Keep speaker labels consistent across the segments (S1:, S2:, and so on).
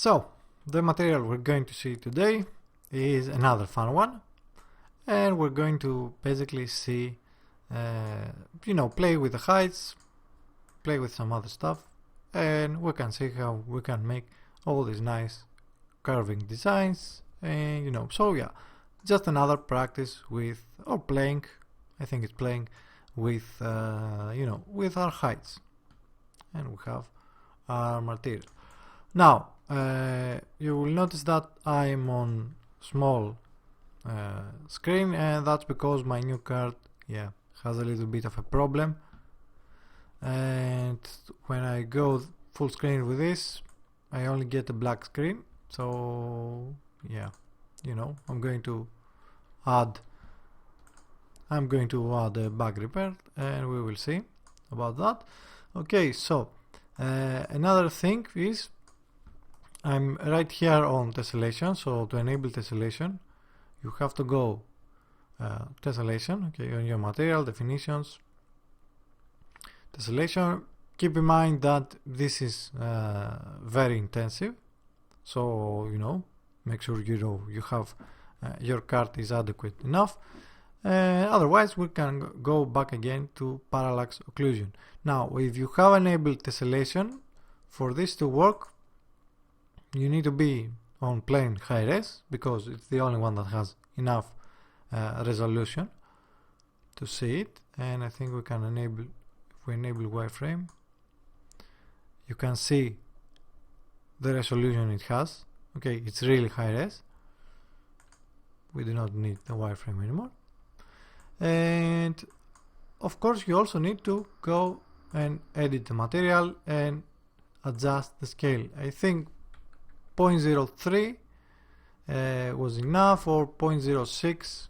S1: So, the material we're going to see today is another fun one, and we're going to basically see, play with the heights, play with some other stuff, and we can see how we can make all these nice curving designs, and so yeah, just another practice with, or playing, I think it's playing with, with our heights, and we have our material. Now, you will notice that I'm on small screen, and that's because my new card, has a little bit of a problem. And when I go full screen with this, I only get a black screen. So I'm going to add a bug repair, and we will see about that. Okay, so another thing is, I'm right here on tessellation. So to enable tessellation, you have to go tessellation, okay, on your material definitions, tessellation. Keep in mind that this is very intensive, so make sure you have your card is adequate enough. Otherwise, we can go back again to parallax occlusion. Now, if you have enabled tessellation, for this to work, you need to be on plane high res, because it's the only one that has enough resolution to see it. And I think we can enable, if we enable wireframe, you can see the resolution it has. Okay, it's really high res. We do not need the wireframe anymore. And of course, you also need to go and edit the material and adjust the scale. I think 0.03 was enough, or 0.06,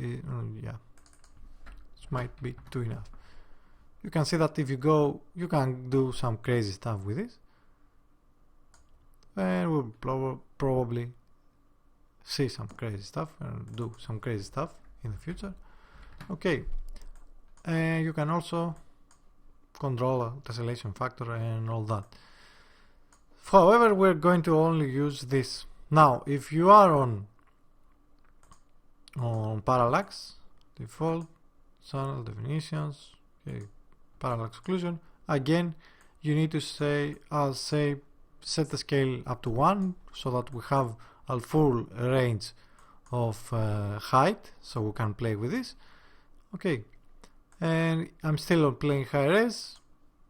S1: it might be too enough. You can see that if you go, you can do some crazy stuff with this, and we'll probably see some crazy stuff and do some crazy stuff in the future. Okay, and you can also control a tessellation factor and all that. However, we're going to only use this. Now, if you are on parallax, default, channel definitions, okay, parallax occlusion, again, you need to set the scale up to 1, so that we have a full range of height, so we can play with this. Okay, and I'm still on playing high res.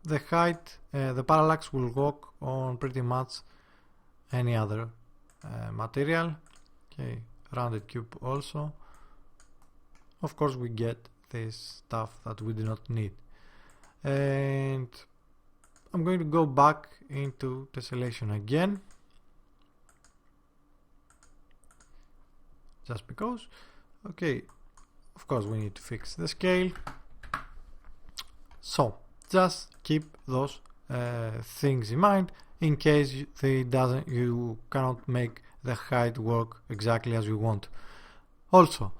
S1: The height, the parallax will work on pretty much any other material. Okay, rounded cube also. Of course, we get this stuff that we do not need. And I'm going to go back into tessellation again, just because. Okay, of course we need to fix the scale. So just keep those things in mind in case you cannot make the height work exactly as you want. Also,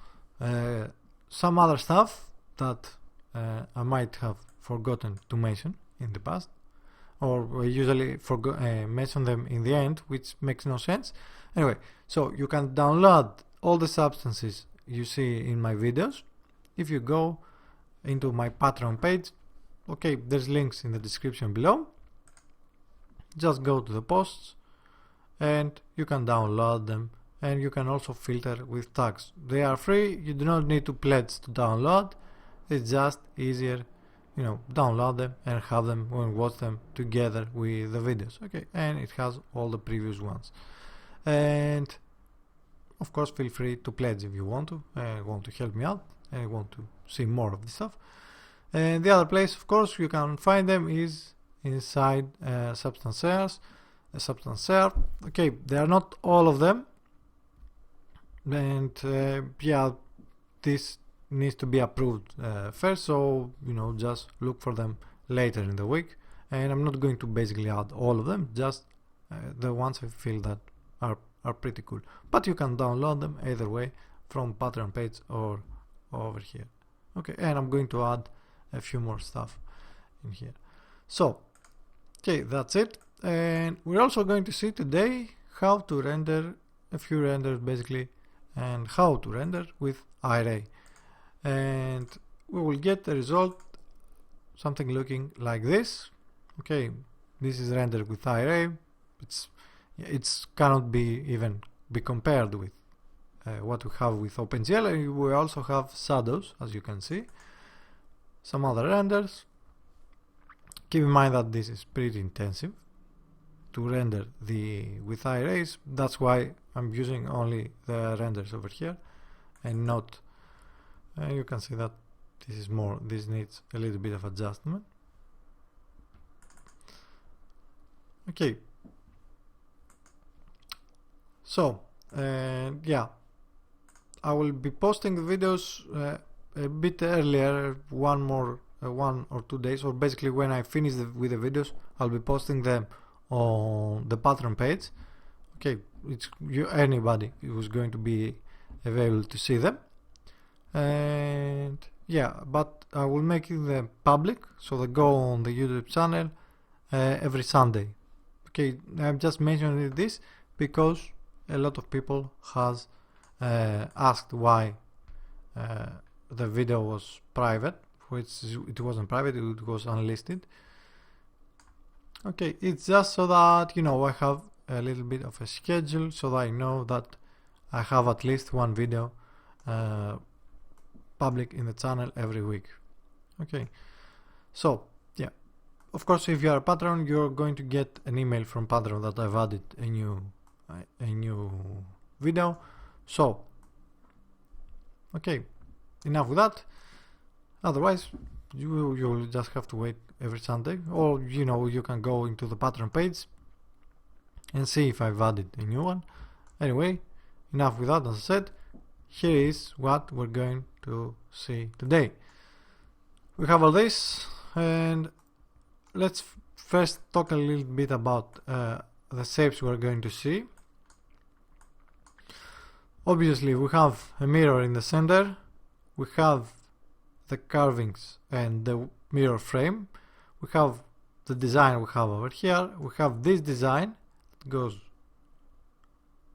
S1: some other stuff that I might have forgotten to mention in the past, or we usually mention them in the end, which makes no sense. Anyway, so you can download all the substances you see in my videos. If you go into my Patreon page, okay, there's links in the description below. Just go to the posts and you can download them, and you can also filter with tags. They are free, you do not need to pledge to download. It's just easier, download them and have them and watch them together with the videos. Okay, and it has all the previous ones. And of course, feel free to pledge if you want to help me out and want to see more of this stuff. And the other place, of course, you can find them is inside substance shares. Substance share. Okay, they are not all of them, and this needs to be approved first. So just look for them later in the week. And I'm not going to basically add all of them, just the ones I feel that are pretty cool. But you can download them either way, from Patreon page or over here. Okay, and I'm going to add a few more stuff in here. So, okay, that's it. And we're also going to see today how to render a few renders basically, and how to render with Iray. And we will get the result something looking like this. Okay, this is rendered with Iray. It's cannot be even be compared with what we have with OpenGL, and we also have shadows, as you can see, some other renders. Keep in mind that this is pretty intensive to render with Irays. That's why I'm using only the renders over here and not. You can see that this needs a little bit of adjustment. Okay. So yeah, I will be posting the videos a bit earlier, one or 2 days, or basically when I finish with the videos, I'll be posting them on the Patreon page. Okay, anybody who's going to be available to see them, and yeah, but I will make them public, so they go on the YouTube channel every Sunday. Okay, I'm just mentioning this because a lot of people has asked why the video was private, which it wasn't private, it was unlisted. Okay, it's just so that I have a little bit of a schedule, so that I know that I have at least one video public in the channel every week. Okay, so yeah, of course, if you are a patron, you're going to get an email from Patreon that I've added a new video. So okay, enough with that. Otherwise, you'll just have to wait every Sunday, or you can go into the Patreon page and see if I've added a new one. Anyway, enough with that. As I said, here is what we're going to see today. We have all this, and let's first talk a little bit about the shapes we're going to see. Obviously, we have a mirror in the center, we have the carvings and the mirror frame, we have the design we have over here, we have this design that goes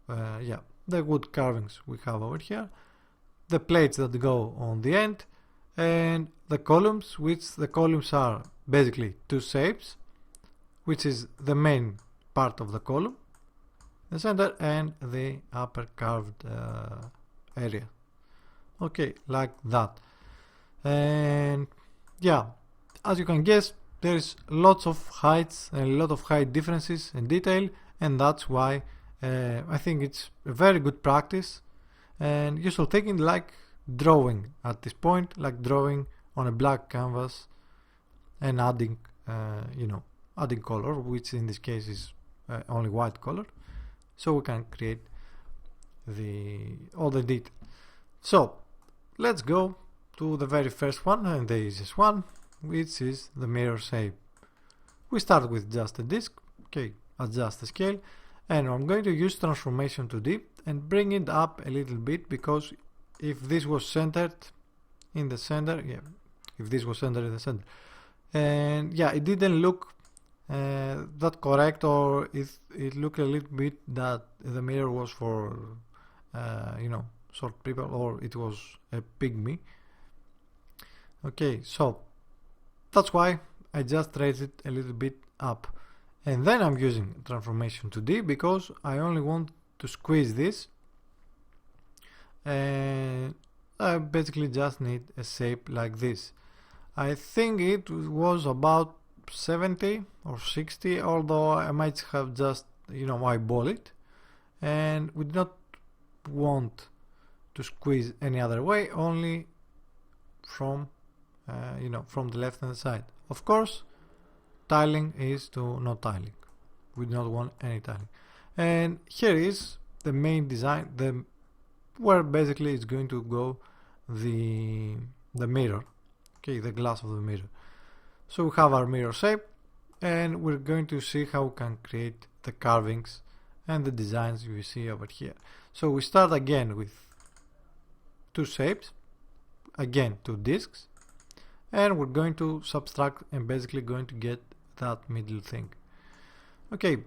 S1: the wood carvings we have over here, the plates that go on the end, and the columns, which the columns are basically two shapes, which is the main part of the column, the center, and the upper carved area. Okay, like that. And yeah, as you can guess, there's lots of heights and a lot of height differences in detail, and that's why I think it's a very good practice. And you should think like drawing at this point, like drawing on a black canvas and adding adding color, which in this case is only white color, so we can create all the detail. So let's go to the very first one, and the easiest one, which is the mirror shape. We start with just a disk. Okay, adjust the scale, and I'm going to use transformation 2D and bring it up a little bit, because if this was centered in the center, and yeah, it didn't look that correct, or it looked a little bit that the mirror was for short people, or it was a pygmy. Okay, so that's why I just raised it a little bit up, and then I'm using transformation 2D because I only want to squeeze this, and I basically just need a shape like this. I think it was about 70 or 60, although I might have just eyeball it, and we do not want to squeeze any other way, only from from the left hand side. Of course, tiling is to no tiling. We do not want any tiling. And here is the main design, where basically it's going to go the mirror. Okay, the glass of the mirror. So we have our mirror shape, and we're going to see how we can create the carvings and the designs you see over here. So we start again with two shapes, again two disks, and we're going to subtract and basically going to get that middle thing. Okay,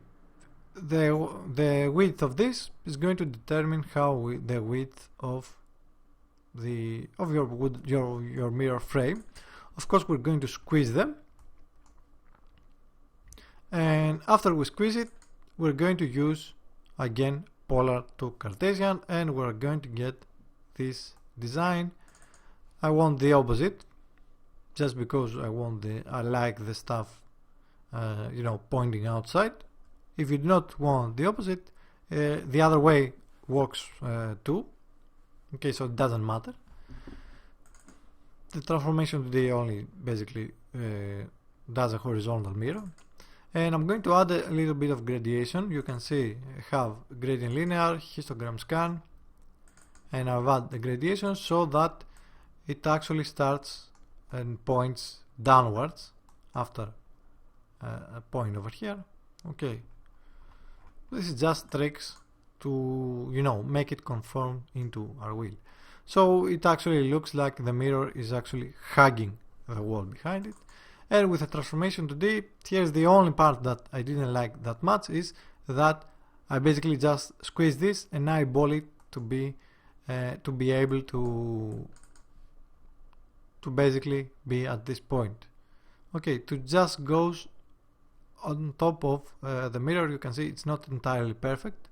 S1: the width of this is going to determine how the width of your mirror frame. Of course, we're going to squeeze them, and after we squeeze it, we're going to use again polar to Cartesian, and we're going to get this design. I want the opposite, just because I like the stuff pointing outside. If you do not want the opposite, the other way works too. Okay, so it doesn't matter. The transformation today only basically does a horizontal mirror. And I'm going to add a little bit of gradation. You can see I have gradient linear, histogram scan, and I've added the gradation so that it actually starts and points downwards after a point over here. Okay, this is just tricks to make it conform into our wheel. So it actually looks like the mirror is actually hugging the wall behind it. And with the transformation 2D, here's the only part that I didn't like that much, is that I basically just squeeze this and eyeball it to be able to basically be at this point. Okay, to just goes on top of the mirror. You can see it's not entirely perfect,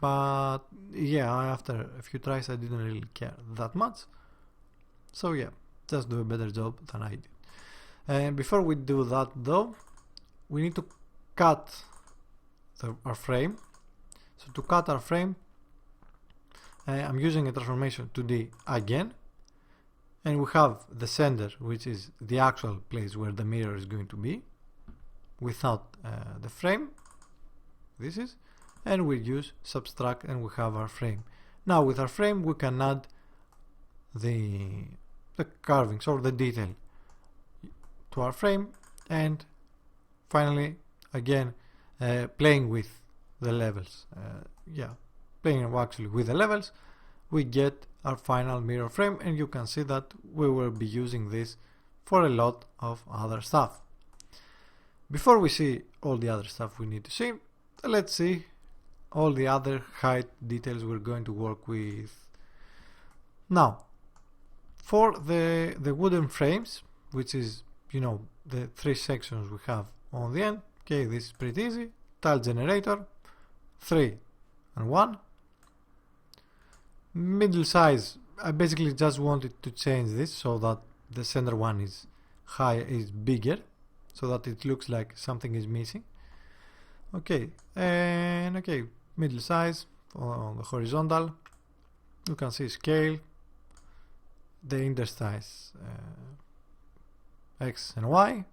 S1: but yeah, after a few tries I didn't really care that much. So yeah, just do a better job than I did. And before we do that though, we need to cut our frame. So to cut our frame, I'm using a transformation 2D again, and we have the center, which is the actual place where the mirror is going to be without the frame. This is, and we use subtract, and we have our frame. Now with our frame we can add the carvings or the detail to our frame, and finally again playing with the levels, playing actually with the levels, we get our final mirror frame, and you can see that we will be using this for a lot of other stuff. Before we see all the other stuff we need to see, let's see all the other height details we're going to work with. Now for the wooden frames, which is the three sections we have on the end. Okay, this is pretty easy. Tile generator, 3 and 1. Middle size, I basically just wanted to change this so that the center one is bigger, so that it looks like something is missing. Okay, and middle size on the horizontal. You can see scale, the interstice X and Y,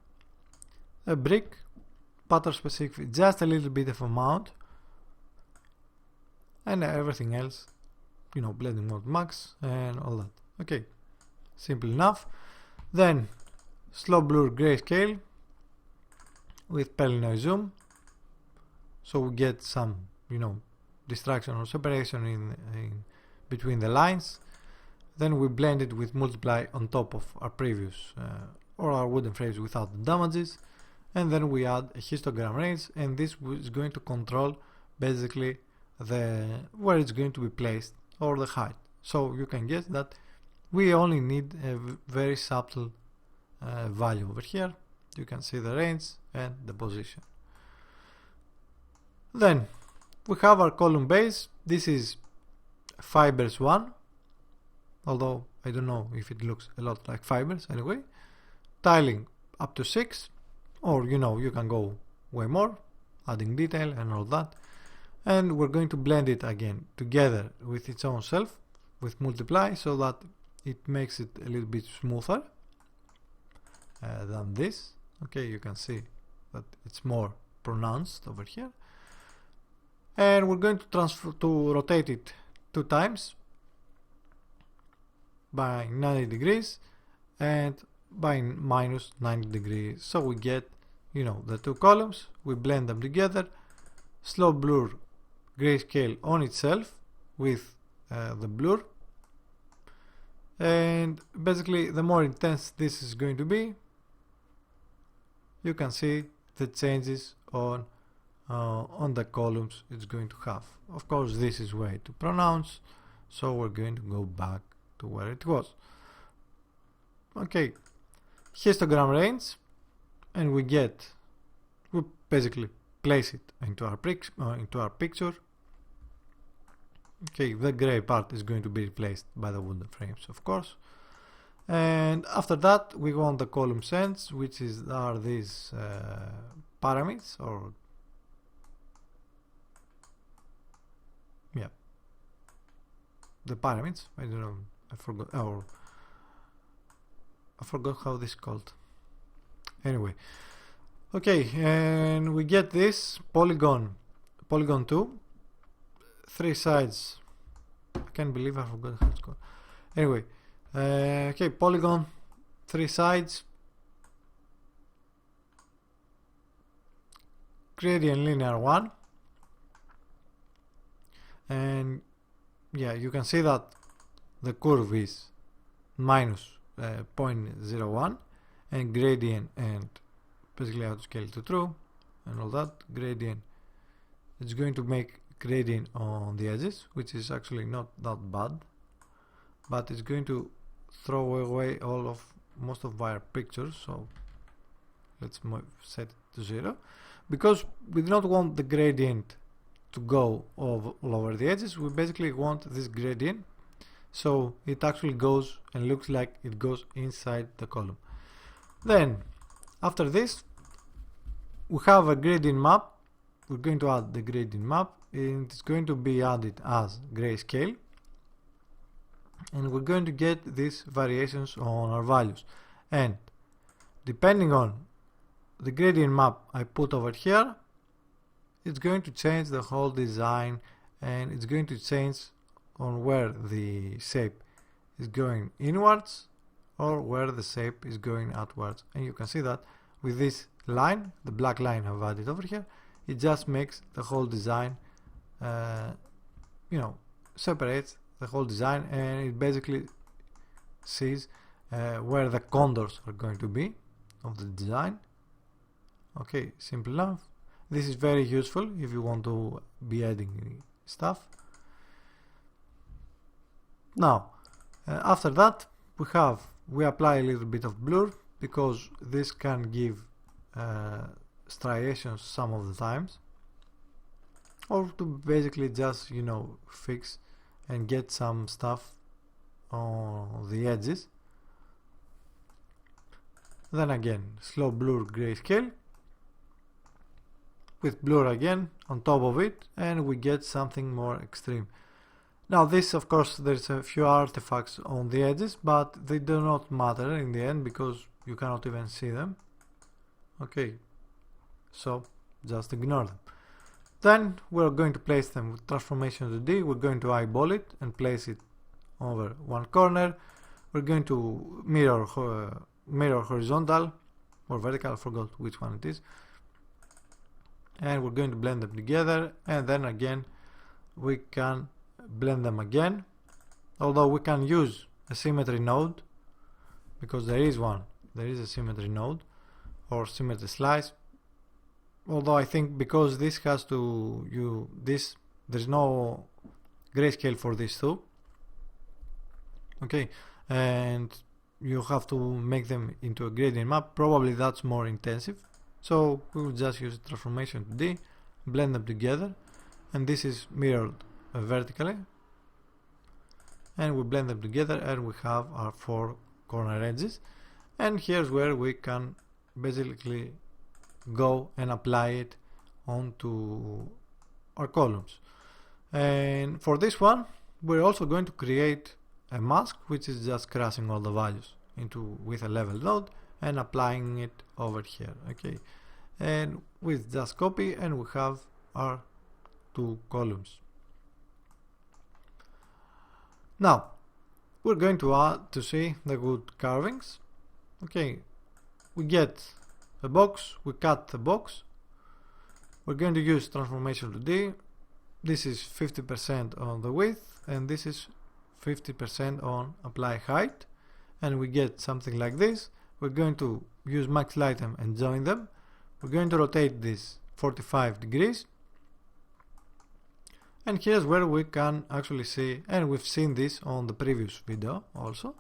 S1: a brick, pattern specific, just a little bit of amount, and everything else, blending mode max and all that. Okay, simple enough. Then slow blur grayscale with pale noise zoom, so we get some distraction or separation in between the lines. Then we blend it with multiply on top of our previous or our wooden frames without the damages, and then we add a histogram range, and this is going to control basically where it's going to be placed or the height. So you can guess that we only need a very subtle value over here. You can see the range and the position. Then we have our column base. This is fibers 1, although I don't know if it looks a lot like fibers anyway. Tiling up to 6, or you can go way more, adding detail and all that. And we're going to blend it again together with its own self with multiply, so that it makes it a little bit smoother than this. Okay, you can see that it's more pronounced over here. And we're going to rotate it 2 times by 90 degrees and by minus 90 degrees, so we get the 2 columns. We blend them together, slow blur grayscale on itself with the blur, and basically the more intense this is going to be, you can see the changes on on the columns it's going to have. Of course, this is way to pronounce, so we're going to go back to where it was. Okay, histogram range, and we basically place it into our picture. Okay, the gray part is going to be replaced by the wooden frames, of course. And after that, we want the column ends, which are these pyramids, or the pyramids. I don't know. I forgot how this is called. Anyway, okay, and we get this polygon 2, 3 sides. I can't believe I forgot how it's called. Anyway, okay, polygon, 3 sides, gradient linear 1, and yeah, you can see that the curve is minus 0.01, and gradient, and basically how to scale to true and all that. Gradient, it's going to make gradient on the edges, which is actually not that bad, but it's going to throw away most of our pictures. So let's set it to 0, because we do not want the gradient to go all over the edges. We basically want this gradient so it actually goes and looks like it goes inside the column. Then after this, we have a gradient map. We're going to add the gradient map, and it's going to be added as grayscale, and we're going to get these variations on our values. And depending on the gradient map I put over here, it's going to change the whole design, and it's going to change on where the shape is going inwards or where the shape is going outwards. And you can see that with this line, the black line I've added over here, it just makes the whole design, separates the whole design, and it basically sees where the contours are going to be of the design. Okay, simple enough. This is very useful if you want to be adding stuff. Now, after that, we apply a little bit of blur, because this can give striations some of the times, or to basically just fix and get some stuff on the edges. Then again, slow blur grayscale with blur again on top of it, and we get something more extreme. Now this, of course, there's a few artifacts on the edges, but they do not matter in the end because you cannot even see them. Okay, so just ignore them. Then we're going to place them with transformation to D. We're going to eyeball it and place it over one corner. We're going to mirror horizontal or vertical, I forgot which one it is, and we're going to blend them together, and then again we can blend them again, although we can use a symmetry node, because there is a symmetry node or symmetry slice, although I think because this has to there's no grayscale for this too. Okay, and you have to make them into a gradient map. Probably that's more intensive, so we will just use transformation to D, blend them together, and this is mirrored vertically, and we blend them together, and we have our 4 corner edges. And here's where we can basically go and apply it onto our columns. And for this one, we're also going to create a mask, which is just crashing all the values with a level node and applying it over here. Okay, and we just copy, and we have our 2 columns. Now we're going to see the good carvings. Okay, we get a box, we cut the box, we're going to use transformation to D. This is 50% on the width, and this is 50% on apply height, and we get something like this. We're going to use max item and join them. We're going to rotate this 45 degrees. And here's where we can actually see, and we've seen this on the previous video also.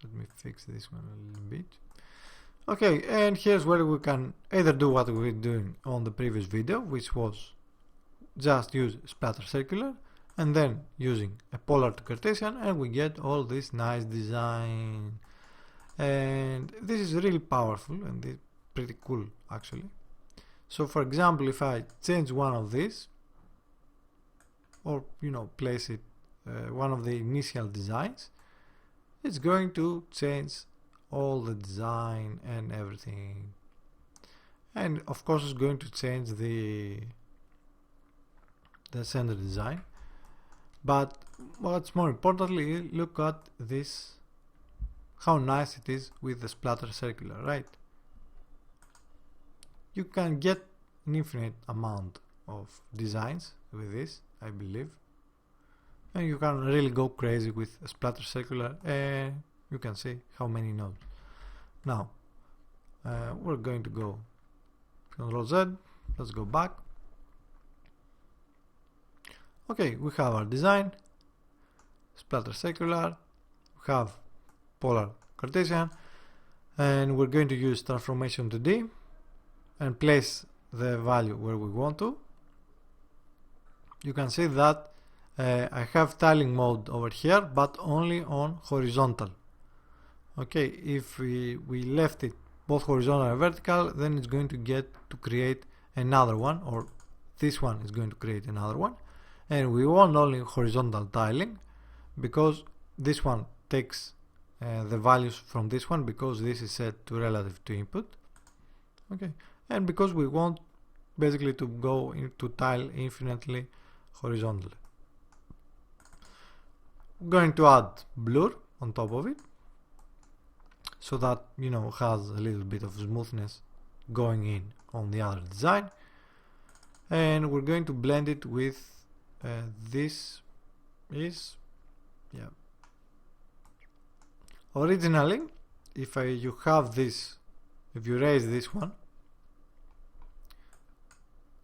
S1: Let me fix this one a little bit. Okay, and here's where we can either do what we were doing on the previous video, which was just use splatter circular, and then using a polar to Cartesian, and we get all this nice design. And this is really powerful and it's pretty cool actually. So for example, if I change one of these, or place it one of the initial designs, it's going to change all the design and everything. And of course it's going to change the center design. But what's more importantly, look at this, how nice it is with the splatter circular, right? You can get an infinite amount of designs with this, I believe, and you can really go crazy with a splatter circular, and you can see how many nodes. Now we're going to go Ctrl Z, let's go back. Okay, we have our design, splatter circular, we have polar Cartesian, and we're going to use transformation to D and place the value where we want to. You can see that I have tiling mode over here, but only on horizontal. Okay, if we left it both horizontal and vertical, then it's going to get to create another one, or this one is going to create another one. And we want only horizontal tiling, because this one takes the values from this one, because this is set to relative to input. Okay, and because we want basically to go into tile infinitely horizontally. I'm going to add blur on top of it, so that has a little bit of smoothness going in on the other design. And we're going to blend it with this is, yeah, originally if you have this, if you raise this one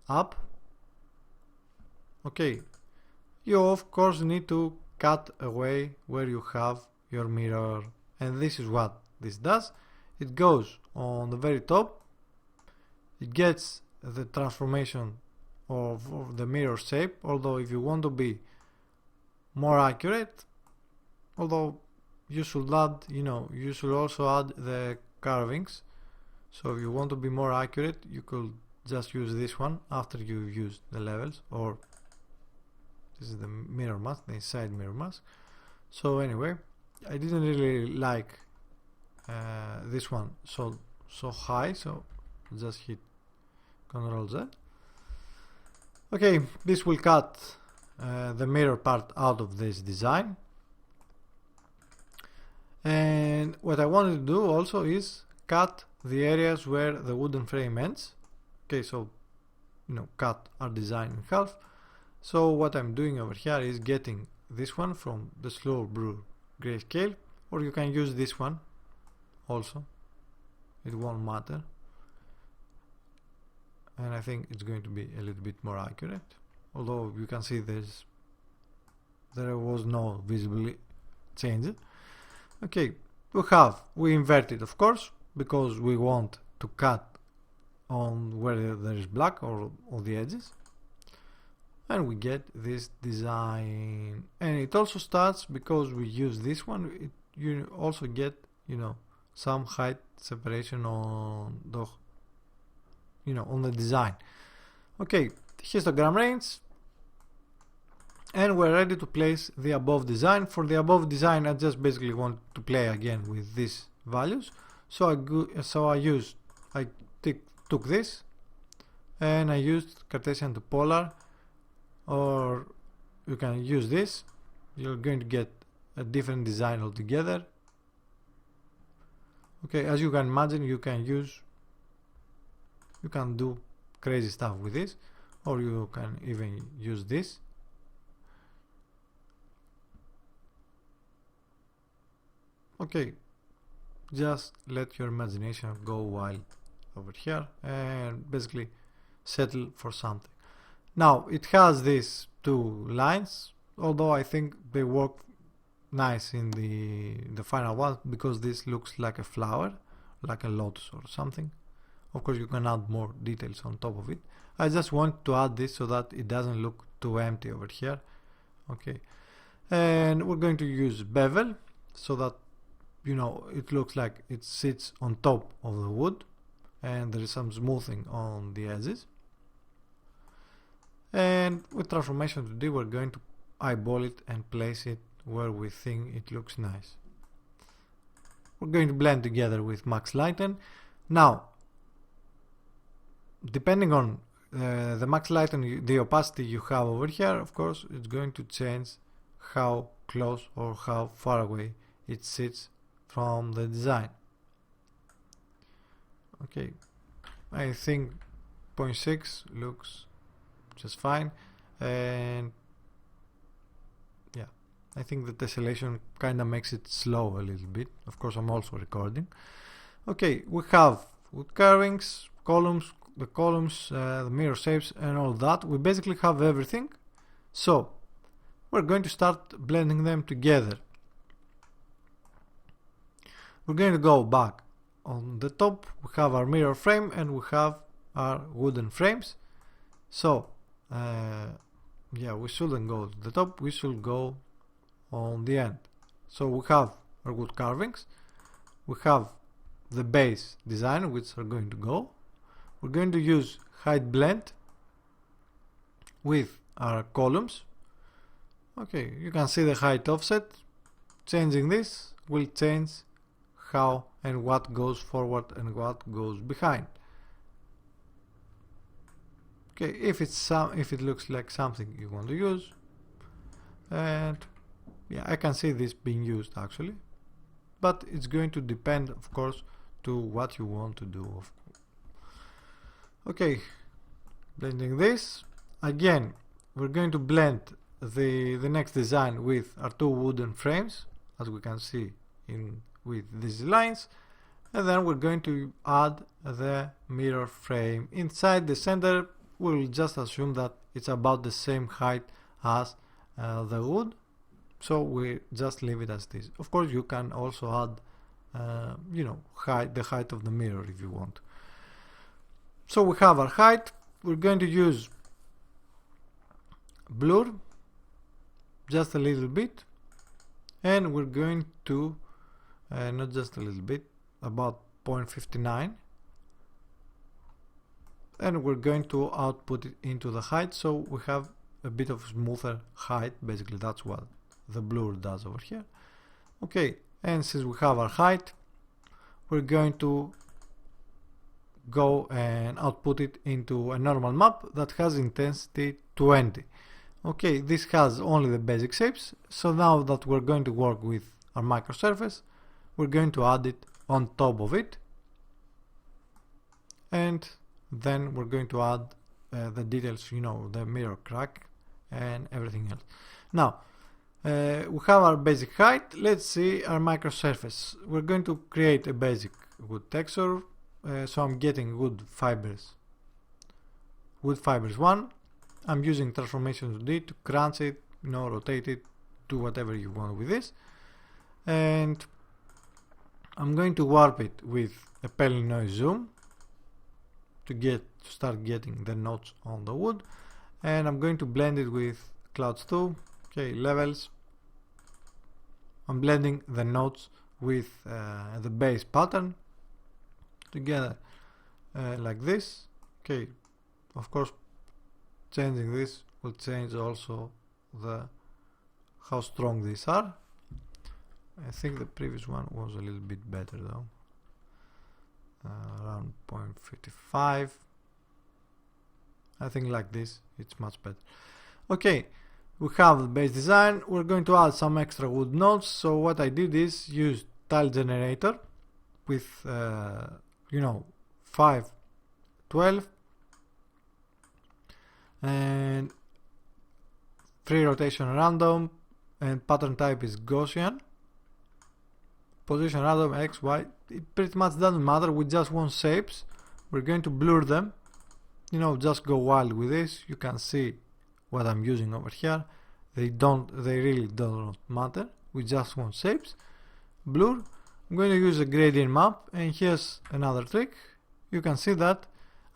S1: up, okay, you of course need to cut away where you have your mirror, and this is what this does. It goes on the very top, it gets the transformation of the mirror shape, although if you want to be more accurate, although you should add, you should also add the carvings. So if you want to be more accurate, you could just use this one after you've used the levels, or this is the mirror mask, the inside mirror mask. So anyway, I didn't really like this one so high, so just hit Ctrl Z. Okay, this will cut the mirror part out of this design. And what I wanted to do also is cut the areas where the wooden frame ends. Okay, so cut our design in half. So what I'm doing over here is getting this one from the slow brew grayscale, or you can use this one also, it won't matter, and I think it's going to be a little bit more accurate, although you can see there was no visible change. Okay, we inverted, of course, because we want to cut on where there is black or on the edges, and we get this design. And it also starts, because we use this one, you also get some height separation on the on the design. Okay, histogram range, and we're ready to place the above design. For the above design, I just basically want to play again with these values. So I took this and I used Cartesian to polar, or you can use this. You're going to get a different design altogether. Okay, as you can imagine, you can do crazy stuff with this, or you can even use this. Okay, just let your imagination go wild over here and basically settle for something. Now it has these two lines, although I think they work nice in the final one, because this looks like a flower, like a lotus or something. Of course you can add more details on top of it. I just want to add this so that it doesn't look too empty over here. Okay, and we're going to use bevel so that, you know, it looks like it sits on top of the wood and there is some smoothing on the edges. And with transformation 2D we're going to eyeball it and place it where we think it looks nice. We're going to blend together with max lighten. Now, depending on the max lighten, the opacity you have over here, of course it's going to change how close or how far away it sits from the design. Okay, I think 0.6 looks just fine, and yeah, I think the tessellation kinda makes it slow a little bit. Of course I'm also recording. Okay, we have wood carvings, columns, the mirror shapes and all that. We basically have everything, so we're going to start blending them together. We're going to go back. On the top we have our mirror frame and we have our wooden frames. So yeah, we shouldn't go to the top, we should go on the end. So we have our wood carvings, we have the base design which are going to go. We're going to use height blend with our columns. Okay, you can see the height offset. Changing this will change how and what goes forward and what goes behind. Okay, if it looks like something you want to use, and yeah, I can see this being used actually, but it's going to depend, of course, to what you want to do. Okay, blending this again. We're going to blend the next design with our two wooden frames, as we can see with these lines, and then we're going to add the mirror frame inside the center. We'll just assume that it's about the same height as the wood, so we just leave it as this. Of course you can also add you know, the height of the mirror if you want. So we have our height. We're going to use blur just a little bit, and we're going to not just a little bit, about 0.59, and we're going to output it into the height, so we have a bit of smoother height. Basically that's what the blur does over here. Okay, and since we have our height, we're going to go and output it into a normal map that has intensity 20. Okay, this has only the basic shapes, so now that we're going to work with our microsurface, we're going to add it on top of it, and then we're going to add the details, you know, the mirror crack and everything else. Now we have our basic height. Let's see our microsurface. We're going to create a basic wood texture, so I'm getting wood fibers 1. I'm using transformation 2D to crunch it, you know, rotate it, do whatever you want with this, and I'm going to warp it with a pale noise zoom to start getting the notes on the wood, and I'm going to blend it with clouds 2. Okay, levels. I'm blending the notes with the base pattern together like this. Okay, of course changing this will change also how strong these are. I think the previous one was a little bit better though, around 0.55. I think like this it's much better. Okay, we have the base design. We're going to add some extra wood nodes, so what I did is use tile generator with you know, 5, 12 and free rotation random, and pattern type is Gaussian. Position random X, Y, it pretty much doesn't matter, we just want shapes. we're going to blur them. You know, just go wild with this. You can see what I'm using over here. They really don't matter. We just want shapes. Blur. I'm going to use a gradient map, and here's another trick. You can see that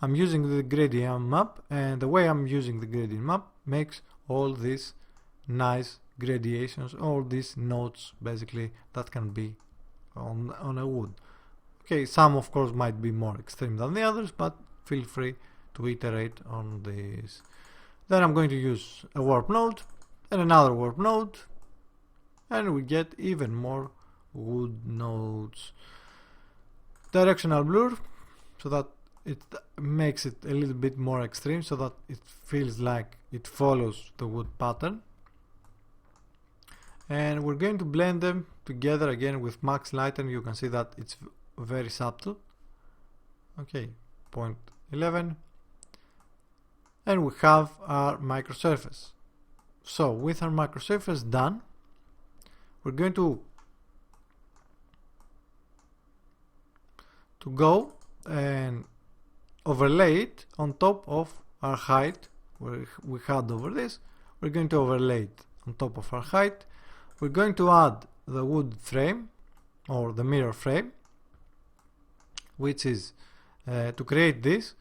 S1: I'm using the gradient map, and the way I'm using the gradient map makes all these nice gradations, all these notes basically that can be on a wood. Okay, some of course might be more extreme than the others, but feel free to iterate on this. Then I'm going to use a warp node and another warp node, and we get even more wood nodes. Directional blur, so that it makes it a little bit more extreme, so that it feels like it follows the wood pattern. And we're going to blend them together again with max lighten. You can see that it's very subtle. Okay, 0.11, and we have our microsurface. So with our microsurface done, we're going to go and overlay it on top of our height where we had over this. We're going to overlay it on top of our height. We're going to add the wood frame or the mirror frame, which is to create this.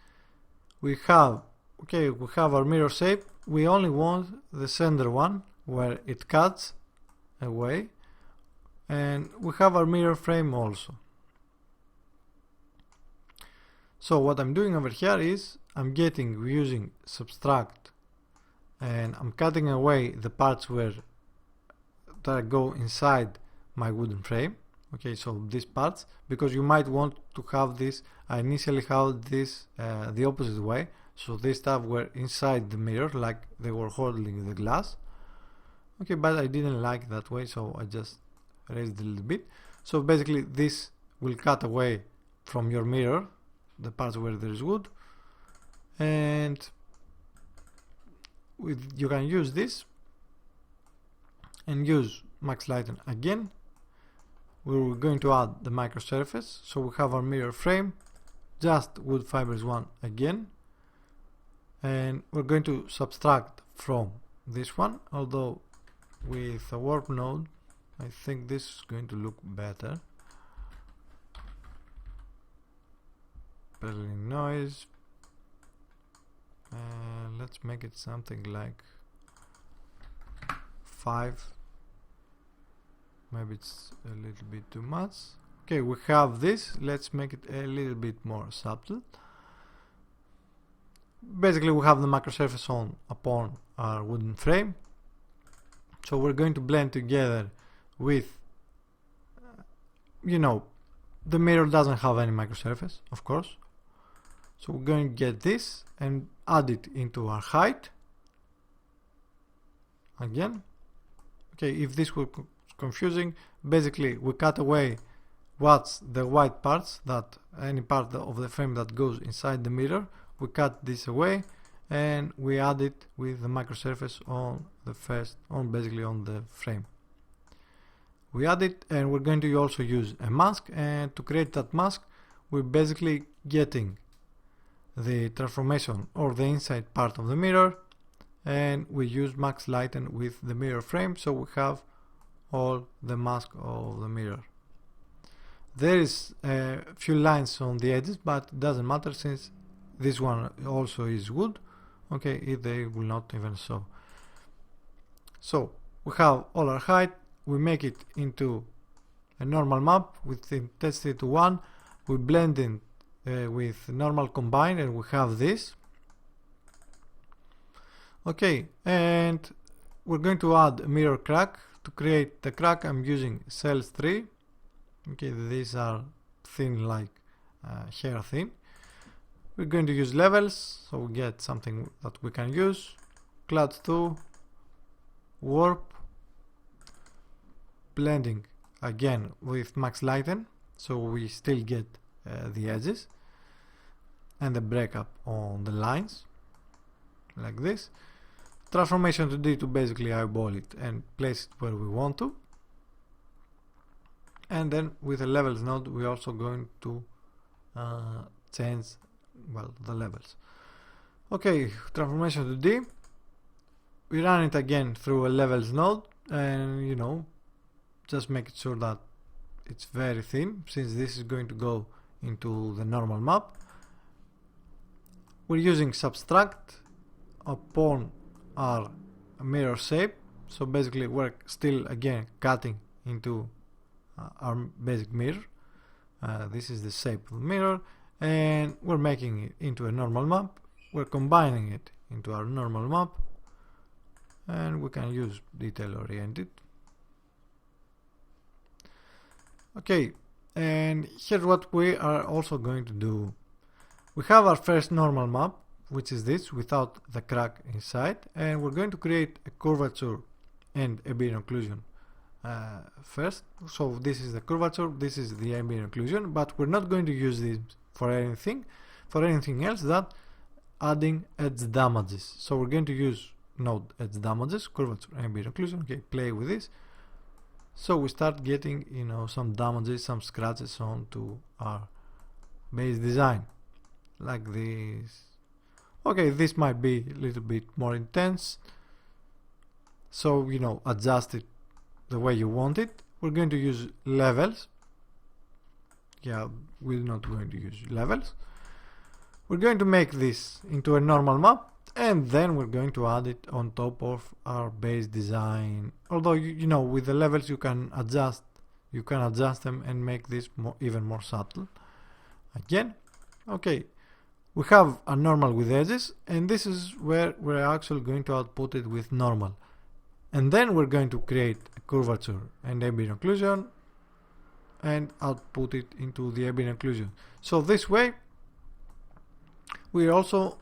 S1: We have our mirror shape. We only want the center one where it cuts away, and we have our mirror frame also. So what I'm doing over here is I'm using subtract, and I'm cutting away the parts that go inside my wooden frame. Okay, so these parts, because you might want to have this. I initially had this the opposite way, so this stuff were inside the mirror like they were holding the glass. Okay, but I didn't like that way, so I just raised a little bit. So basically this will cut away from your mirror the parts where there is wood, and you can use this and use max lighten again. We're going to add the microsurface, so we have our mirror frame, just wood fibers one again, and we're going to subtract from this one, although with a warp node I think this is going to look better. Pelling noise, let's make it something like 5. Maybe it's a little bit too much. Okay, we have this. Let's make it a little bit more subtle. Basically we have the microsurface upon our wooden frame, so we're going to blend together with, you know, the mirror doesn't have any microsurface, of course. So we're going to get this and add it into our height again. Okay, if this was confusing, basically we cut away what's the white parts, that any part of the frame that goes inside the mirror, we cut this away and we add it with the microsurface on basically on the frame. We add it, and we're going to also use a mask, and to create that mask we're basically getting the transformation or the inside part of the mirror, and we use max lighten with the mirror frame, so we have all the mask of the mirror. There is a few lines on the edges, but it doesn't matter since this one also is wood. Okay, they will not even show. So we have all our height. We make it into a normal map with intensity to 1. We blend in with normal combine, and we have this. Okay, and we're going to add a mirror crack. To create the crack I'm using cells 3. Okay, these are thin, like hair thin. We're going to use levels, so we get something that we can use. Cloud 2, warp, blending again with max lighten, so we still get the edges and the breakup on the lines like this. Transformation to D to basically eyeball it and place it where we want to. And then with the levels node we're also going to change well, the levels. Okay, transformation to D. We run it again through a levels node, and just make sure that it's very thin, since this is going to go into the normal map. We're using subtract upon our mirror shape, so basically we're still again cutting into our basic mirror. This is the shape of the mirror, and we're making it into a normal map. We're combining it into our normal map, and we can use detail oriented. Okay, and here's what we are also going to do. We have our first normal map, which is this, without the crack inside, and we're going to create a curvature and ambient occlusion first. So this is the curvature, this is the ambient occlusion, but we're not going to use this for anything else than adding edge damages. So we're going to use node edge damages, curvature, ambient occlusion. Okay, play with this. So we start getting some damages, some scratches onto our base design, like this. Okay, this might be a little bit more intense, so adjust it the way you want it. We're going to use levels. Yeah, we're not going to use levels. We're going to make this into a normal map, and then we're going to add it on top of our base design. Although with the levels you can adjust them and make this even more subtle. Again, okay, we have a normal with edges, and this is where we're actually going to output it with normal, and then we're going to create a curvature and ambient occlusion and output it into the ambient occlusion. So this way we also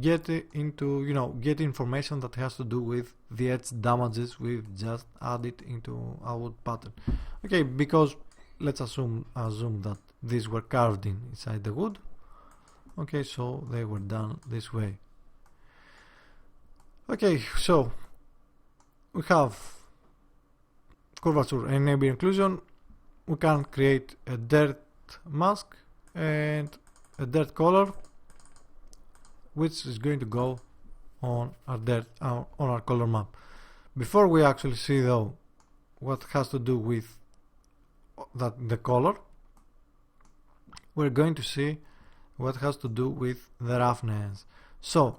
S1: get into get information that has to do with the edge damages we've just added into our wood pattern. Okay, because let's assume that these were carved inside the wood. Okay, so they were done this way. Okay, so we have curvature and ambient occlusion. We can create a dirt mask and a dirt color, which is going to go on our color map. Before we actually see though what has to do with the color, we're going to see what has to do with the roughness. So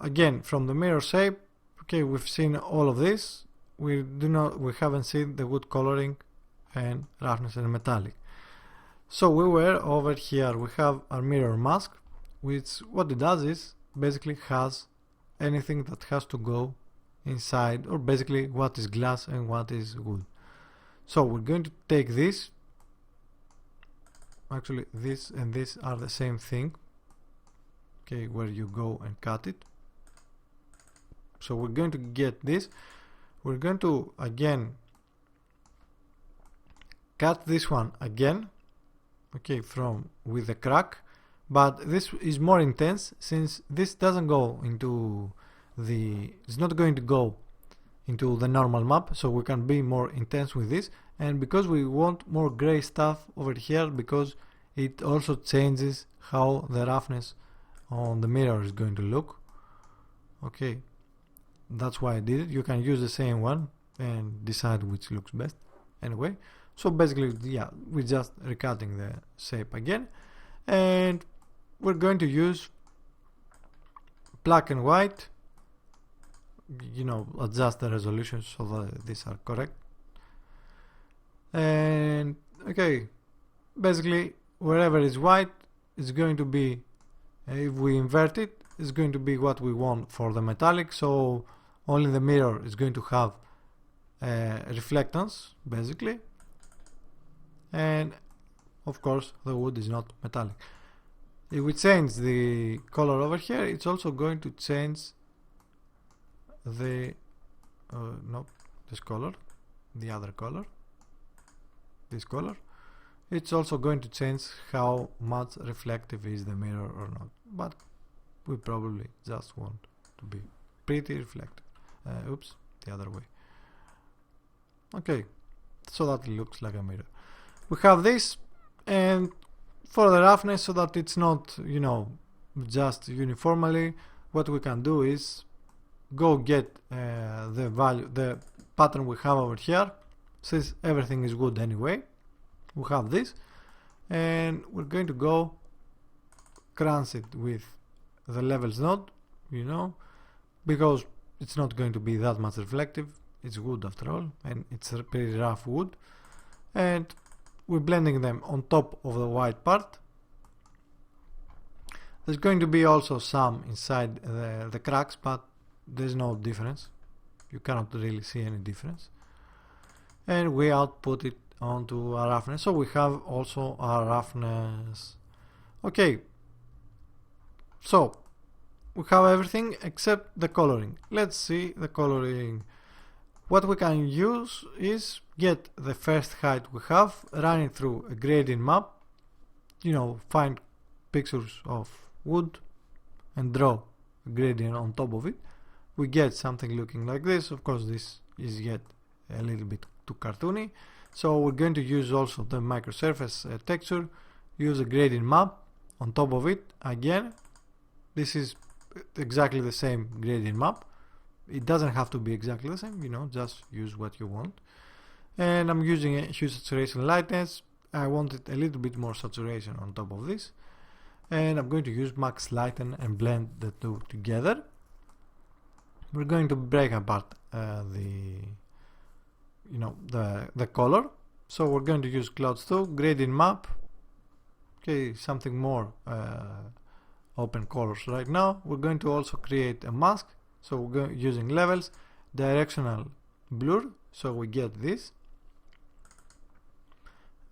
S1: again, from the mirror shape, okay, we've seen all of this. We haven't seen the wood coloring and roughness and metallic. So we were over here. We have our mirror mask, which what it does is basically has anything that has to go inside, or basically what is glass and what is wood. So we're going to take this. Actually, this and this are the same thing. Okay, where you go and cut it. So we're going to get this. We're going to again cut this one again. Okay, with the crack. But this is more intense, since this doesn't go into it's not going to go into the normal map, so we can be more intense with this. And because we want more gray stuff over here, because it also changes how the roughness on the mirror is going to look. Okay, that's why I did it. You can use the same one and decide which looks best. Anyway, so basically, yeah, we're just recutting the shape again, and we're going to use black and white, adjust the resolution so that these are correct. And okay, basically wherever is white is going to be, if we invert it, it's going to be what we want for the metallic. So only the mirror is going to have reflectance basically, and of course the wood is not metallic. If we change the color over here, it's also going to change the no, this color, the other color, this color. It's also going to change how much reflective is the mirror or not, but we probably just want to be pretty reflective. Oops, the other way. Okay, so that it looks like a mirror. We have this, and for the roughness, so that it's not, just uniformly, what we can do is go get the pattern we have over here. Since everything is good anyway, we have this, and we're going to go crunch it with the levels node, because it's not going to be that much reflective. It's wood after all, and it's a pretty rough wood, and we're blending them on top of the white part. There's going to be also some inside the cracks, but there's no difference. You cannot really see any difference. And we output it onto our roughness. So we have also our roughness. Okay, so we have everything except the coloring. Let's see the coloring. What we can use is get the first height we have, run it through a gradient map, find pictures of wood and draw a gradient on top of it. We get something looking like this. Of course, this is yet a little bit too cartoony, so we're going to use also the microsurface texture, use a gradient map on top of it. Again, this is exactly the same gradient map. It doesn't have to be exactly the same, just use what you want. And I'm using a hue, saturation, lightness. I wanted a little bit more saturation on top of this, and I'm going to use max lighten and blend the two together. We're going to break apart the color. So we're going to use clouds 2, gradient map. Okay, something more open colors right now. We're going to also create a mask. So we're using levels, directional blur. So we get this.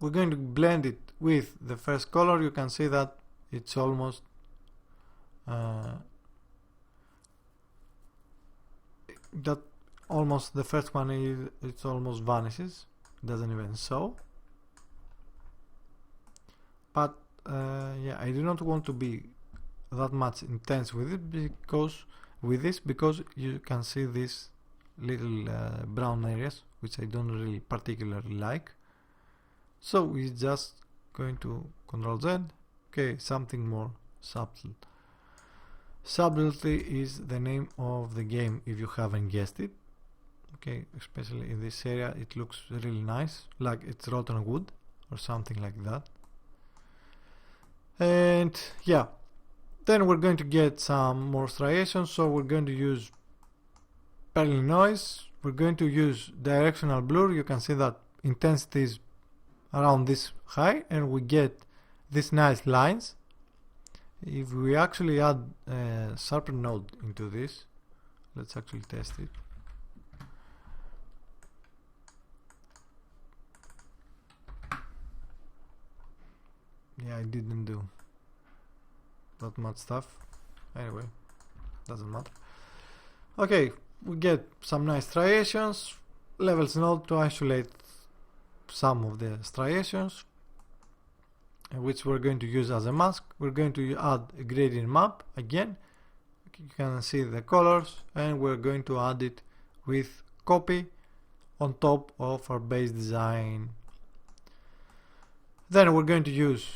S1: We're going to blend it with the first color. You can see that it's almost the first one it's almost vanishes, doesn't even show. But yeah, I do not want to be that much intense with it because you can see these little brown areas which I don't really particularly like. So we're just going to Ctrl Z. Okay, something more subtle. Subtlety is the name of the game if you haven't guessed it. Okay, especially in this area it looks really nice, like it's rotten wood or something like that. And yeah, then we're going to get some more striations. So we're going to use Perlin noise. We're going to use directional blur. You can see that intensity is around this high, and we get these nice lines. If we actually add a sharpen node into this, let's actually test it. Yeah, I didn't do that much stuff. Anyway, doesn't matter. Okay, we get some nice striations. Levels node to isolate some of the striations, which we're going to use as a mask. We're going to add a gradient map again. You can see the colors, and we're going to add it with copy on top of our base design. Then we're going to use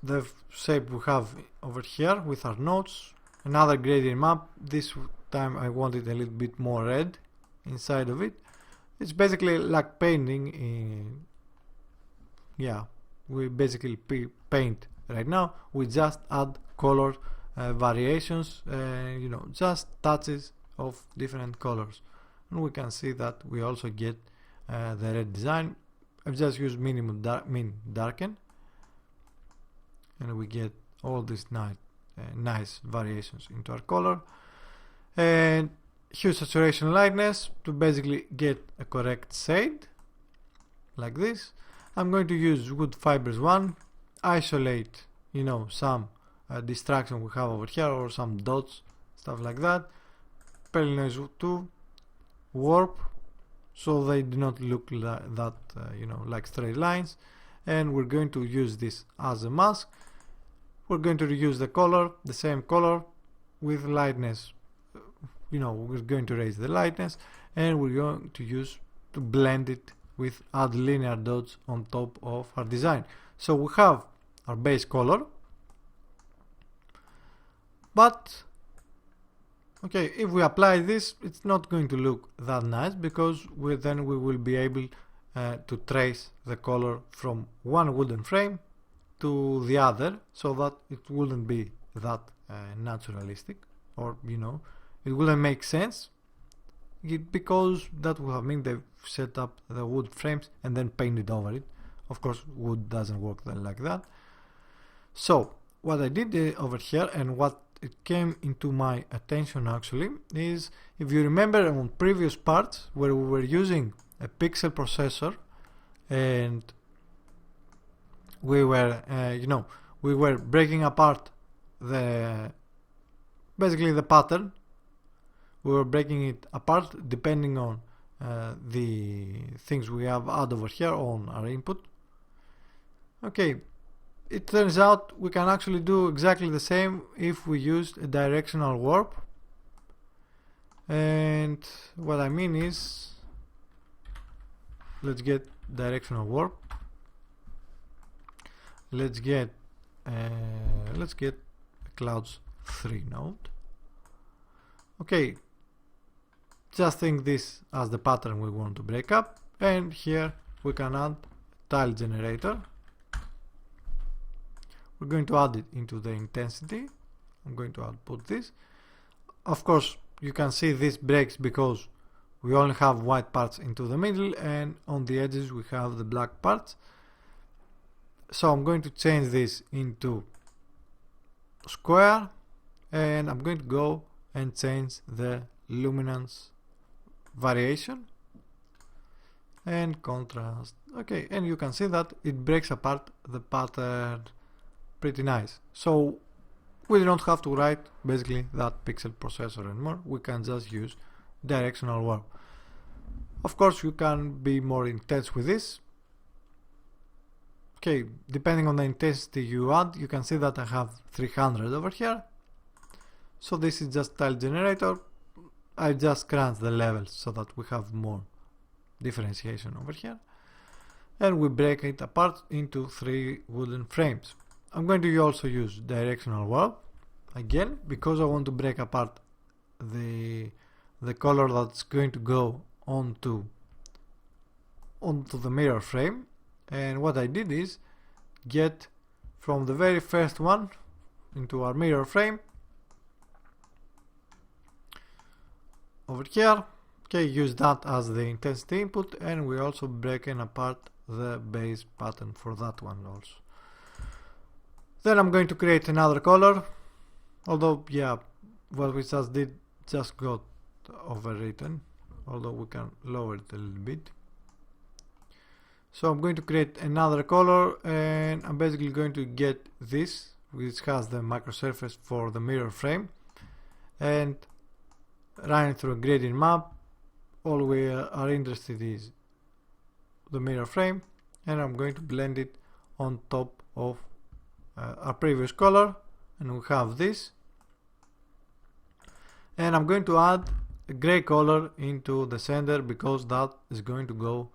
S1: the shape we have over here with our nodes, another gradient map. This time I wanted a little bit more red inside of it. It's basically like painting. Yeah, we basically paint right now. We just add color variations, just touches of different colors, and we can see that we also get the red design. I've just used minimum min darken, and we get all these nice variations into our color. And hue, saturation, lightness to basically get a correct shade like this. I'm going to use wood fibers 1, isolate some distraction we have over here, or some dots, stuff like that. Perlin noise 2, warp, so they do not look like that, like straight lines. And we're going to use this as a mask. We're going to reuse the color, the same color, with lightness. We're going to raise the lightness, and we're going to use to blend it with add linear dots on top of our design. So we have our base color. But okay, if we apply this, it's not going to look that nice, because then we will be able to trace the color from one wooden frame to the other, so that it wouldn't be that naturalistic, or it wouldn't make sense, because that would have meant they've set up the wood frames and then painted over it. Of course, wood doesn't work like that. So what I did over here, and what it came into my attention actually, is, if you remember on previous parts where we were using a pixel processor and we were we were breaking apart basically the pattern. We were breaking it apart depending on the things we have add over here on our input. Okay, it turns out we can actually do exactly the same if we used a directional warp. And what I mean is, let's get directional warp. Let's get clouds 3 node. Okay, just think this as the pattern we want to break up, and here we can add tile generator. We're going to add it into the intensity. I'm going to output this. Of course, you can see this breaks because we only have white parts into the middle, and on the edges we have the black parts. So I'm going to change this into square, and I'm going to go and change the luminance variation and contrast. Okay, and you can see that it breaks apart the pattern pretty nice. So we don't have to write basically that pixel processor anymore. We can just use directional warp. Of course, you can be more intense with this. Okay, depending on the intensity you add, you can see that I have 300 over here. So this is just tile generator. I just crunch the levels so that we have more differentiation over here. And we break it apart into 3 wooden frames. I'm going to also use directional warp again, because I want to break apart the color that's going to go onto the mirror frame. And what I did is get from the very first one into our mirror frame over here. Okay, use that as the intensity input, and we also breaking apart the base pattern for that one also. Then I'm going to create another color, although yeah, what we just did just got overwritten, although we can lower it a little bit. So I'm going to create another color, and I'm basically going to get this, which has the microsurface for the mirror frame, and run it through a gradient map. All we are interested is the mirror frame, and I'm going to blend it on top of our previous color, and we have this. And I'm going to add a gray color into the center, because that is going to go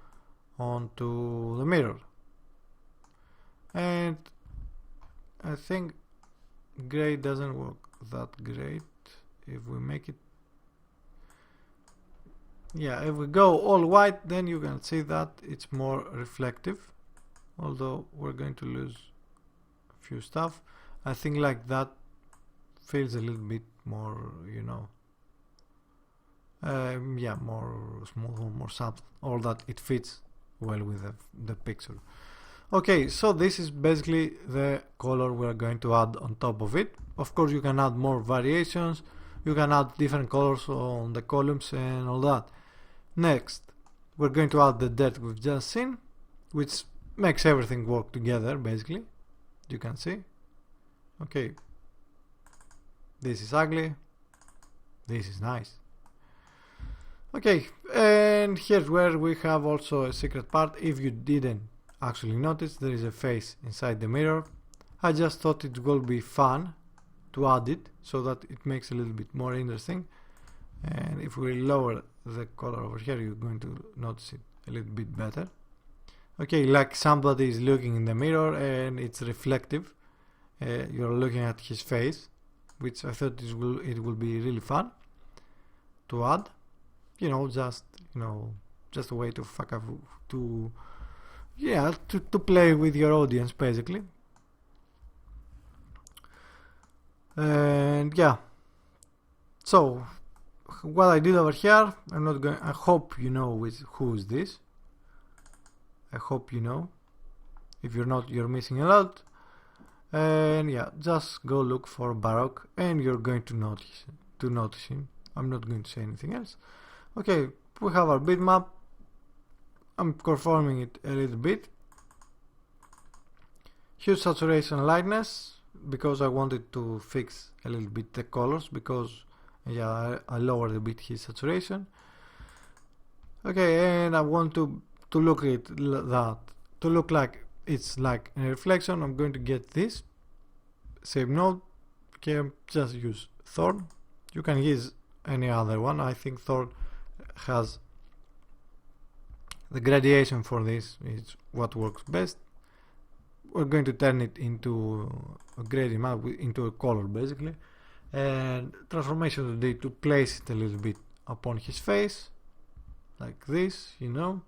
S1: onto the mirror. And I think gray doesn't work that great. If we make it, yeah, if we go all white, then you can see that it's more reflective, although we're going to lose a few stuff. I think like that feels a little bit more, yeah, more smooth, more subtle, or that it fits well with the pixel. Okay, so this is basically the color we're going to add on top of it. Of course, you can add more variations, you can add different colors on the columns and all that. Next, we're going to add the dirt we've just seen, which makes everything work together basically. You can see. Okay, this is ugly, this is nice. Okay, and here's where we have also a secret part. If you didn't actually notice, there is a face inside the mirror. I just thought it would be fun to add it so that it makes a little bit more interesting. And if we lower the color over here, you're going to notice it a little bit better. Okay, like somebody is looking in the mirror and it's reflective. You're looking at his face, which I thought it will be really fun to add. Just a way to fuck up, to play with your audience basically. And yeah, so what I did over here, I hope you know who is this. I hope you know. If you're not, you're missing a lot. And yeah, just go look for Baroque and you're going to notice him. I'm not going to say anything else. Okay, we have our bitmap. I'm conforming it a little bit. Hue, saturation, lightness, because I wanted to fix a little bit the colors, because I lowered a bit his saturation. Okay, and I want to look like it's like a reflection. I'm going to get this save node. Okay, just use Thorn. You can use any other one. I think Thorn has the gradation for this, is what works best. We're going to turn it into a gradient map, into a color basically, and transformation today to place it a little bit upon his face like this, and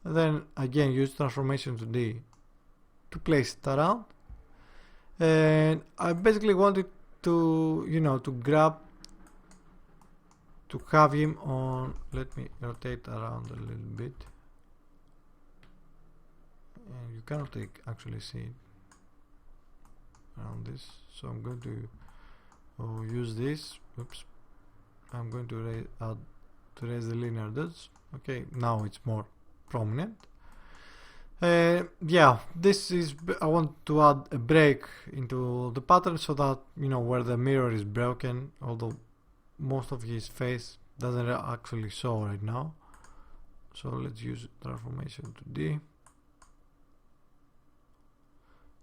S1: then again use transformation today to place it around. And I basically wanted to have him on. Let me rotate around a little bit, and you cannot actually see it around this, so I'm going to use this. Oops, I'm going to raise the linear dots. Okay, now it's more prominent. Yeah, this is, I want to add a break into the pattern so that where the mirror is broken, although most of his face doesn't actually show right now. So let's use transformation to D.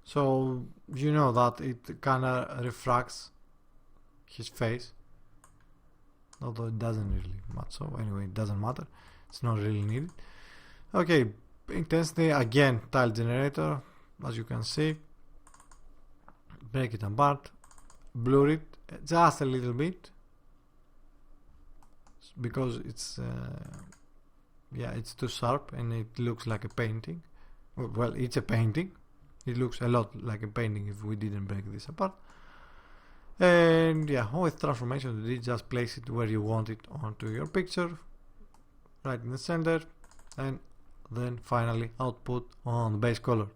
S1: So that it kinda refracts his face, although it doesn't really matter. So anyway, it doesn't matter, it's not really needed. Okay, intensity, again tile generator, as you can see. Break it apart, blur it just a little bit, because it's it's too sharp and it looks like a painting. Well, it's a painting. It looks a lot like a painting if we didn't break this apart. And yeah, with transformation you just place it where you want it onto your picture, right in the center, and then finally output on the base color.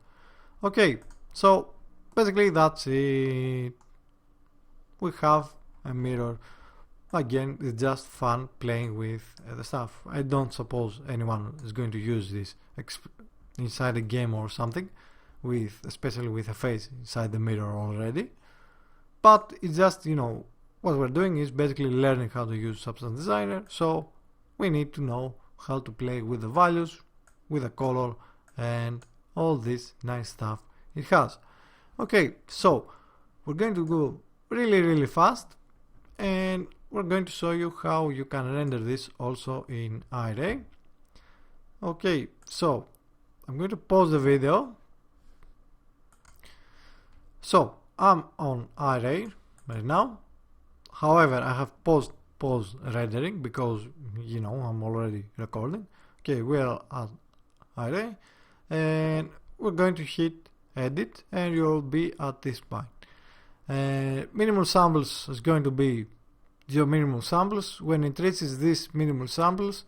S1: Okay, so basically that's it. We have a mirror. Again, it's just fun playing with the stuff. I don't suppose anyone is going to use this inside a game or something, especially with a face inside the mirror already. But it's just, what we're doing is basically learning how to use Substance Designer, so we need to know how to play with the values, with the color, and all this nice stuff it has. Okay, so we're going to go really fast, and we're going to show you how you can render this also in Iray. Okay, so I'm going to pause the video. So I'm on Iray right now. However, I have paused rendering because I'm already recording. Okay, we're at Iray, and we're going to hit edit, and you'll be at this point. Minimal samples is going to be your minimal samples. When it reaches these minimal samples,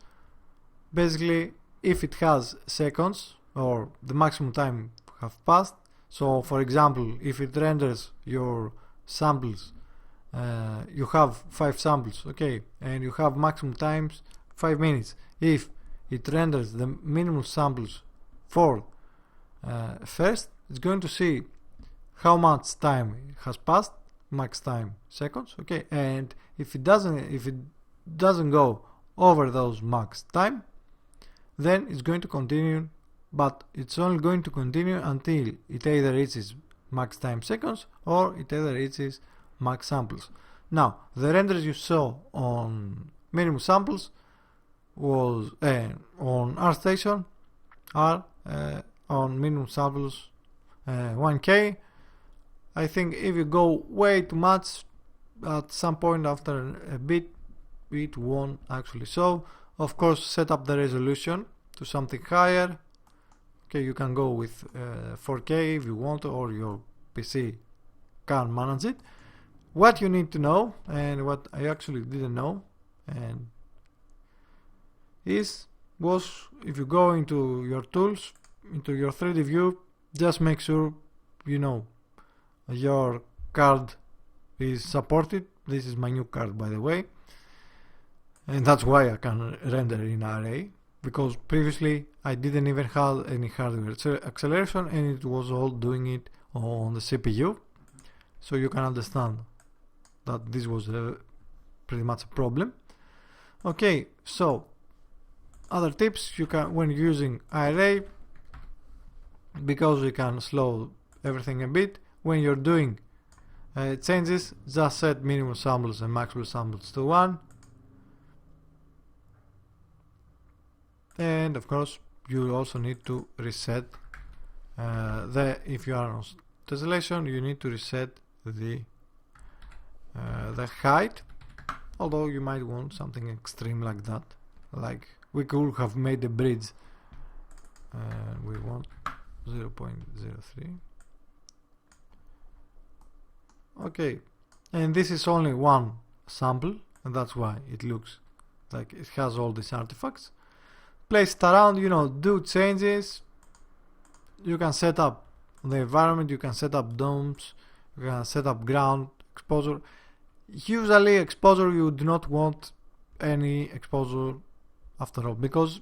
S1: basically if it has seconds or the maximum time have passed, so for example if it renders your samples, you have 5 samples, okay, and you have maximum times 5 minutes. If it renders the minimal samples for first, it's going to see how much time has passed, max time seconds, okay, and if it doesn't go over those max time, then it's going to continue, but it's only going to continue until it either reaches max time seconds or it either reaches max samples. Now the renders you saw on minimum samples was on ArtStation are on minimum samples 1k. I think if you go way too much, at some point after a bit it won't actually show. Of course, set up the resolution to something higher. Okay, you can go with 4k if you want, or your PC can manage it. What you need to know, and what I actually didn't know, and was if you go into your tools, into your 3D view, just make sure you know your card is supported. This is my new card, by the way, and that's why I can render in Iray, because previously I didn't even have any hardware acceleration and it was all doing it on the CPU. So you can understand that this was pretty much a problem. Okay, so other tips you can when using Iray, because you can slow everything a bit. When you're doing changes, just set minimum samples and maximum samples to 1. And of course you also need to reset if you are on tessellation, you need to reset the height, although you might want something extreme like that. Like we could have made a bridge, we want 0.03. Okay, and this is only one sample, and that's why it looks like it has all these artifacts. Place it around, you know, do changes. You can set up the environment, you can set up domes, you can set up ground exposure. Usually exposure, you do not want any exposure after all, because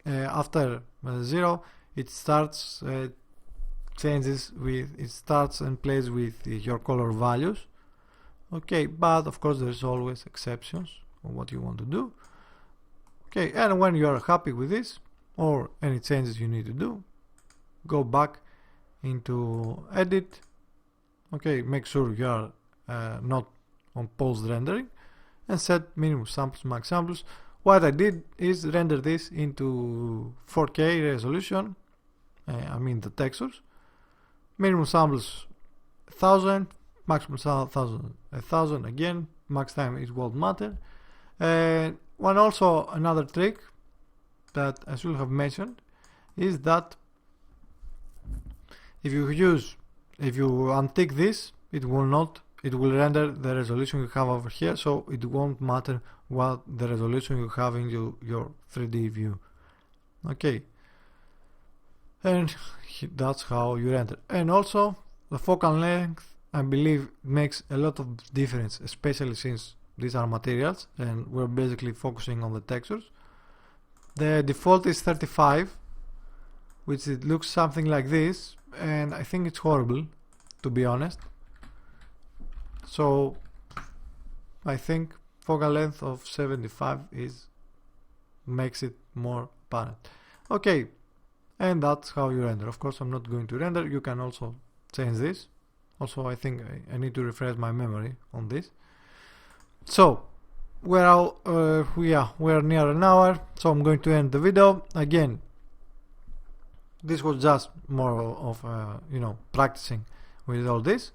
S1: after 0 it starts changes with, it starts and plays with your color values. Okay, but of course there's always exceptions on what you want to do. Okay, and when you are happy with this, or any changes you need to do, go back into edit. Okay, make sure you are not on post rendering, and set minimum samples, max samples. What I did is render this into 4K resolution, I mean the textures. Minimum samples 1000, maximum 1000 again, max time it won't matter. And another trick that I should have mentioned is that if you untick this, it will render the resolution you have over here, so it won't matter what the resolution you have in your 3D view. Okay, and that's how you render. And also the focal length, I believe, makes a lot of difference, especially since these are materials and we're basically focusing on the textures. The default is 35, which it looks something like this, and I think it's horrible, to be honest. So I think focal length of 75 makes it more apparent. Okay, and that's how you render. Of course I'm not going to render, you can also change this. Also I think I need to refresh my memory on this. So we're near an hour, so I'm going to end the video. Again, this was just more of practicing with all this,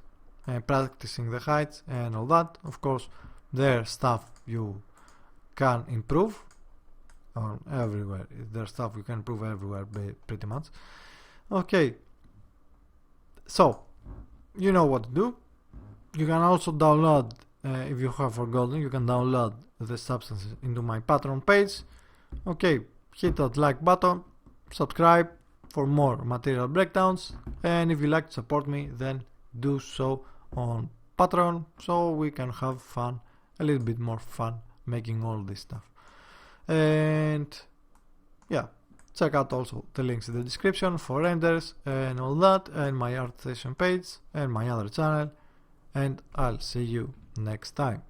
S1: practicing the heights and all that. Of course there's stuff you can improve everywhere. There's stuff you can improve everywhere pretty much. Okay, so you know what to do. You can also download, if you have forgotten, you can download the substances into my Patreon page. Okay, hit that like button, subscribe for more material breakdowns, and if you like to support me, then do so on Patreon, so we can have fun, a little bit more fun making all this stuff. And yeah, check out also the links in the description for renders and all that, and my art session page and my other channel, and I'll see you next time.